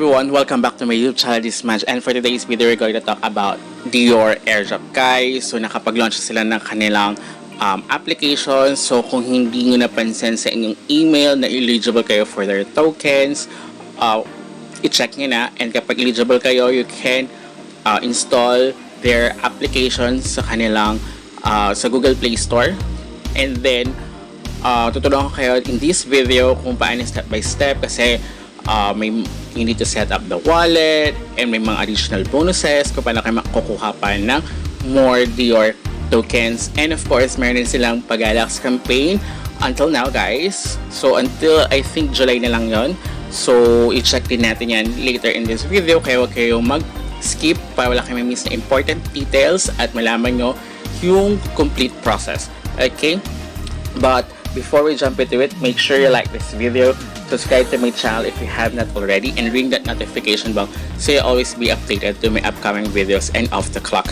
everyone, welcome back to my YouTube channel this month, and for today's video we're going to talk about Dior AirDrop guys. So nakapag-launch sila ng kanilang application. So kung hindi nyo napansin sa inyong email na eligible kayo for their tokens, i-check nyo na, and kapag eligible kayo, you can install their application sa kanilang sa Google Play Store, and then tutulungan ko kayo in this video kung paano step by step, kasi you need to set up the wallet and may mga additional bonuses kung paano kayo makukuha pa ng more Dior tokens. And of course, meron din silang pag-Galax campaign until now guys. So until I think July na lang yon. So i-check din natin yan later in this video, kaya huwag kayong mag-skip para wala kayo miss na important details at malaman nyo yung complete process. Okay? But before we jump into it, make sure you like this video, subscribe to my channel if you have not already, and ring that notification bell so you always be updated to my upcoming videos and off the clock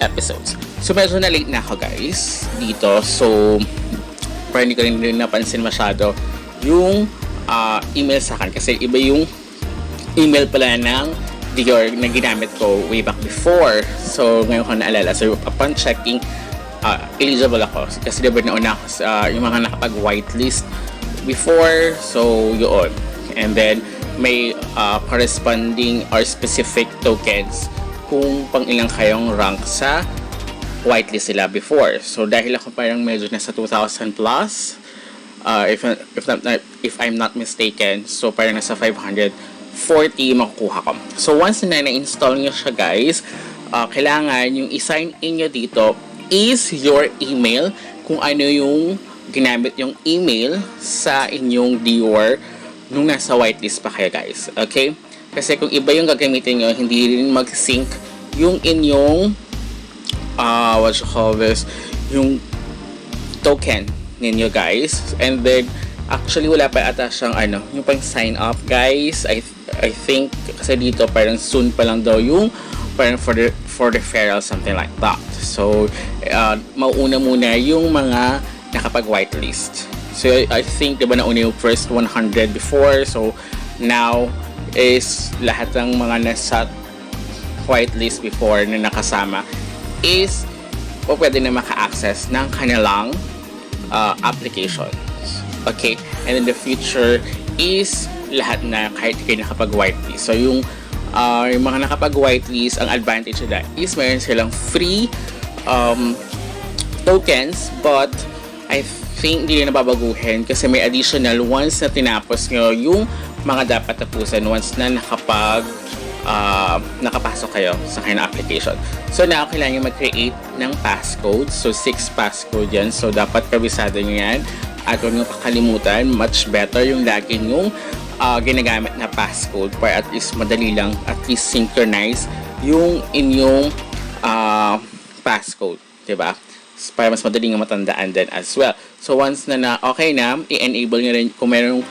episodes. So medyo na late na ako guys dito, so parang hindi ko rin napansin masyado yung email sa akin, kasi iba yung email pala ng Dior na ginamit ko way back before. So ngayon ko naalala, so upon checking, eligible ako kasi diba nauna ako sa yung mga nakapag whitelist before, so yun. And then may corresponding or specific tokens kung pang ilang kayong rank sa whitelist sila before. So dahil ako parang medyo nasa 2,000 plus, if I'm not mistaken, so parang nasa 540 makukuha ko. So once na na-install nyo siya guys, kailangan yung i-sign in nyo dito is your email, kung ano yung ginamit yung email sa inyong Dior nung nasa whitelist pa kayo guys. Okay? Kasi kung iba yung gagamitin nyo, hindi rin mag-sync yung inyong what you call this, yung token ninyo guys. And then actually wala pa ata siyang yung pang sign up guys. I think kasi dito parang soon pa lang daw yung parang for referral, something like that. So mauuna muna yung mga nakapag whitelist. So I think diba nauna yung first 100 before, so now is lahat ng mga nasa whitelist before na nakasama is pwede na maka-access ng kanilang application. Okay, and in the future is lahat na kahit kayo nakapag whitelist. So yung mga nakapag whitelist, ang advantage nila is mayroon silang free tokens, but I think hindi na nababaguhin kasi may additional once na tinapos nyo yung mga dapat tapusan once na nakapasok kayo sa kanyang application. So now kailangan nyo mag-create ng passcode. So 6 passcode yan, so dapat kabisado nyo yan at huwag nyo kakalimutan. Much better yung lagi nyong ginagamit na passcode para at least madali lang, at least synchronize yung inyong passcode, diba? Para mas madali nga matandaan din as well. So once na okay na, i-enable nyo rin kung mayroong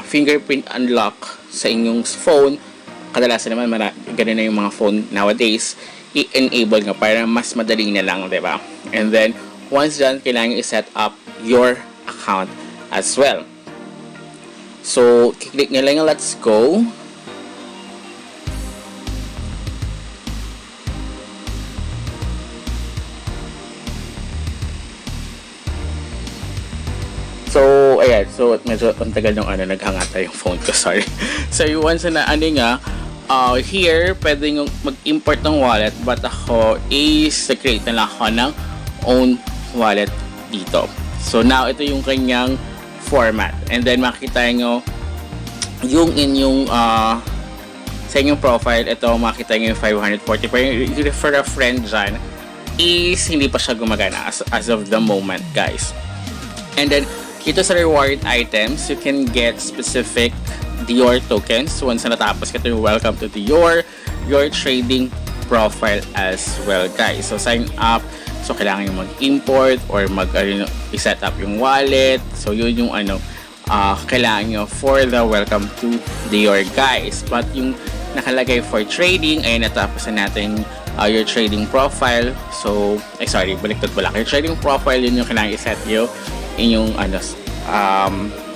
fingerprint unlock sa inyong phone. Kadalasan naman ganun na yung mga phone nowadays, i-enable nga para mas madali na lang, diba? And then once done, kailangan i-set up your account as well. So click nyo lang yung let's go. So ayan, so medyo ang tagal nung naghangata yung phone ko, sorry. So once na here pwede nyo mag-import ng wallet, but ako is create na lang ako ng own wallet dito. So now ito yung kanyang format, and then makikita nyo yung inyong sa inyong profile. Ito makikita nyo yung 540, pero yung refer a friend dyan is hindi pa siya gumagana as of the moment guys. And then ito sa reward items, you can get specific Dior tokens once na natapos ka yung welcome to Dior, your trading profile as well guys. So sign up, so kailangan yung mag-import or i-set up yung wallet. So yun yung kailangan nyo for the welcome to Dior guys. But yung nakalagay for trading ay natapos na natin your trading profile. So sorry, baliktad pala. Your trading profile, yun yung kailangan i-set nyo inyong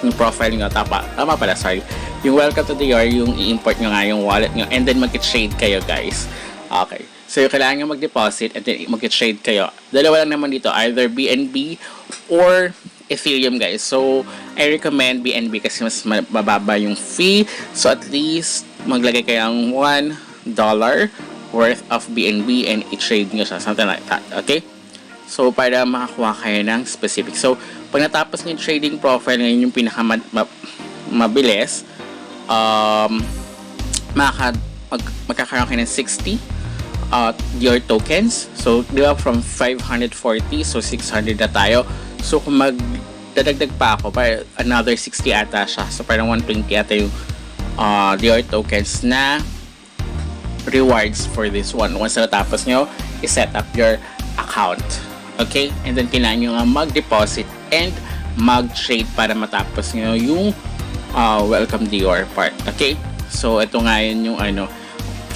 yung profile nyo. Tama pala, sorry. Yung welcome to Dior, yung i-import nyo nga yung wallet nyo and then mag-trade kayo guys. Okay. So yung kailangan nyo mag-deposit and then mag-trade kayo. Dalawa lang naman dito, either BNB or Ethereum guys. So I recommend BNB kasi mas mababa yung fee. So at least maglagay kayo ng $1 worth of BNB and i-trade nyo siya. Something like that. Okay? So para makakuha kayo ng specific. So pag natapos nyo yung trading profile, ngayon yung pinakamabilis, magkakaroon kayo ng 60 Dior tokens. So, di ba from 540, so 600 na tayo. So, kung magdadagdag pa ako, para another 60 ata siya. So, parang 120 ata yung Dior tokens na rewards for this one. Once na natapos nyo, i-set up your account. Okay? And then, kailangan nyo nga mag-deposit and mag-trade para matapos nyo yung welcome Dior part. Okay? So, ito nga yun yung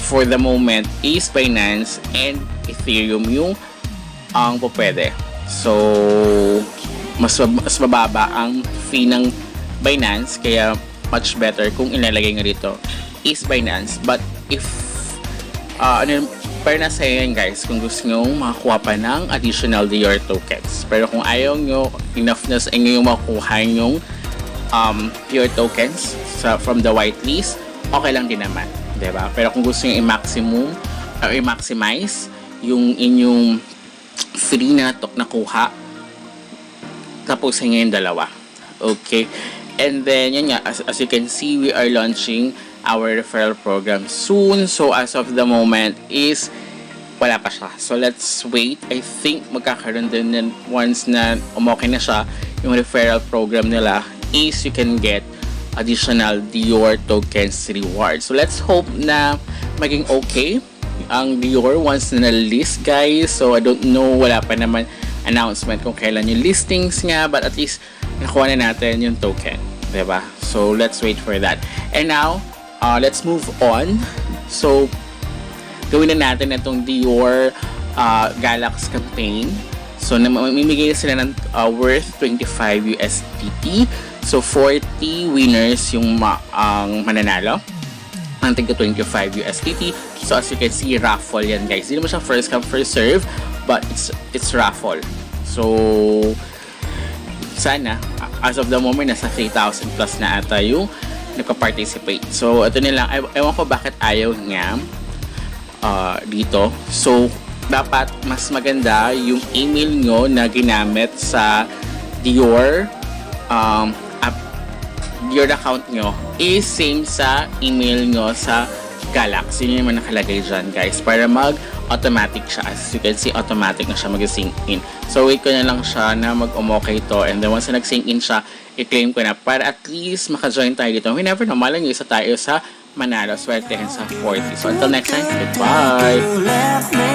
for the moment is Binance and Ethereum yung ang pwede. So, mas mababa ang fee ng Binance, kaya much better kung ilalagay nga dito is Binance. But if para na sa yan guys, kung gusto nyo makakuha pa ng additional Dior tokens. Pero kung ayaw nyo, enough na sa inyo yung makuha yung Dior tokens from the whitelist, okay lang din naman, diba? Pero kung gusto nyo i-maximum or i-maximize yung inyong free na nakuha, tapusin nyo yung dalawa. Okay? And then, yan nga, as you can see, we are launching our referral program soon. So, as of the moment is wala pa siya. So, let's wait. I think magkakaroon din once na umokay na siya, yung referral program nila is you can get additional Dior tokens reward. So, let's hope na maging okay ang Dior once na na-list guys. So, I don't know, wala pa naman announcement kung kailan yung listings nga, but at least nakuha na natin yung token, diba? So, let's wait for that. And now, let's move on. So, gawin na natin itong Dior Galax campaign. So, mamimigay sila ng worth 25 USDT. So, 40 winners yung ang mananalo. Ang tigto 25 USDT. So, as you can see, raffle yan guys. Hindi naman siya first come, first serve, but it's raffle. So, sana, as of the moment, nasa 3,000 plus na ata yung nagpa-participate. So, ito nilang, ewan ko bakit ayaw niya dito. So, dapat mas maganda yung email nyo na ginamit sa Dior Dior account nyo is same sa email nyo sa Galax. Yun yung naman nakalagay dyan guys, para mag-automatic siya. As you can see, automatic na siya mag-sync in. So, wait ko na lang siya na mag-umokay to, and then once na nag-sync in siya, i-claim ko na para at least maka-join tayo dito. We never know, malang yung isa tayo sa manalo, swertehin sa 40. So, until next time, goodbye!